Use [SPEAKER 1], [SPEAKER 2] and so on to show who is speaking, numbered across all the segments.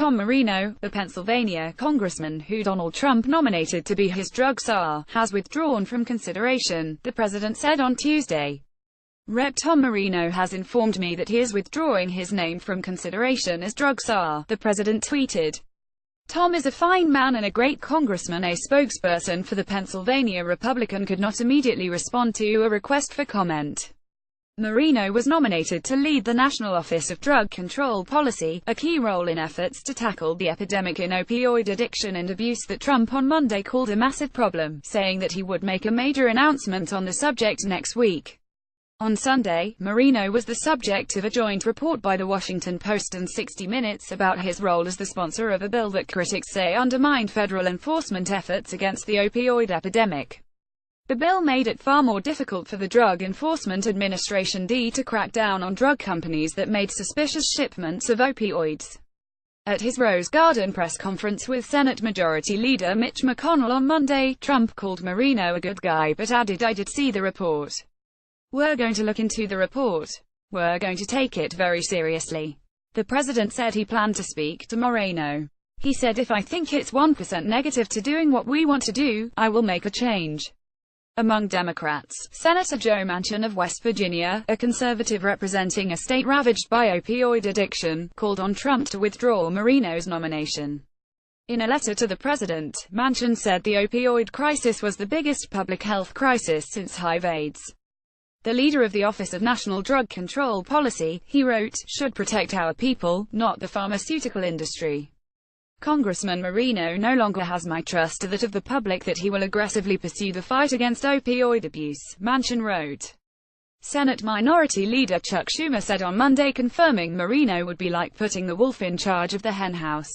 [SPEAKER 1] Tom Marino, the Pennsylvania congressman who Donald Trump nominated to be his drug czar, has withdrawn from consideration, the president said on Tuesday. Rep. Tom Marino has informed me that he is withdrawing his name from consideration as drug czar, the president tweeted. Tom is a fine man and a great congressman. A spokesperson for the Pennsylvania Republican could not immediately respond to a request for comment. Marino was nominated to lead the National Office of Drug Control Policy, a key role in efforts to tackle the epidemic in opioid addiction and abuse that Trump on Monday called a massive problem, saying that he would make a major announcement on the subject next week. On Sunday, Marino was the subject of a joint report by The Washington Post and 60 Minutes about his role as the sponsor of a bill that critics say undermined federal enforcement efforts against the opioid epidemic. The bill made it far more difficult for the Drug Enforcement Administration to crack down on drug companies that made suspicious shipments of opioids. At his Rose Garden press conference with Senate Majority Leader Mitch McConnell on Monday, Trump called Marino a good guy but added, "I did see the report. We're going to look into the report. We're going to take it very seriously." The president said he planned to speak to Marino. He said, "If I think it's 1% negative to doing what we want to do, I will make a change." Among Democrats, Senator Joe Manchin of West Virginia, a conservative representing a state ravaged by opioid addiction, called on Trump to withdraw Marino's nomination. In a letter to the president, Manchin said the opioid crisis was the biggest public health crisis since HIV AIDS. The leader of the Office of National Drug Control Policy, he wrote, should protect our people, not the pharmaceutical industry. Congressman Marino no longer has my trust or that of the public that he will aggressively pursue the fight against opioid abuse, Manchin wrote. Senate Minority Leader Chuck Schumer said on Monday confirming Marino would be like putting the wolf in charge of the henhouse.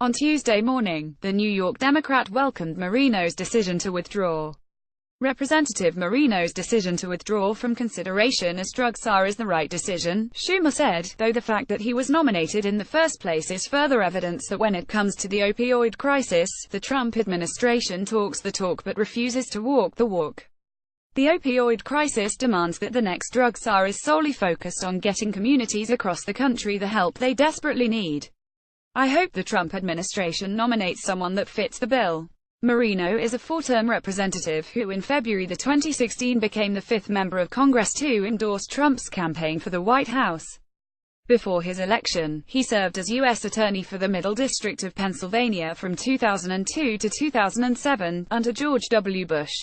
[SPEAKER 1] On Tuesday morning, the New York Democrat welcomed Marino's decision to withdraw. Representative Marino's decision to withdraw from consideration as drug czar is the right decision, Schumer said, though the fact that he was nominated in the first place is further evidence that when it comes to the opioid crisis, the Trump administration talks the talk but refuses to walk the walk. The opioid crisis demands that the next drug czar is solely focused on getting communities across the country the help they desperately need. I hope the Trump administration nominates someone that fits the bill. Marino is a four-term representative who in February 2016 became the fifth member of Congress to endorse Trump's campaign for the White House. Before his election, he served as U.S. Attorney for the Middle District of Pennsylvania from 2002 to 2007, under George W. Bush.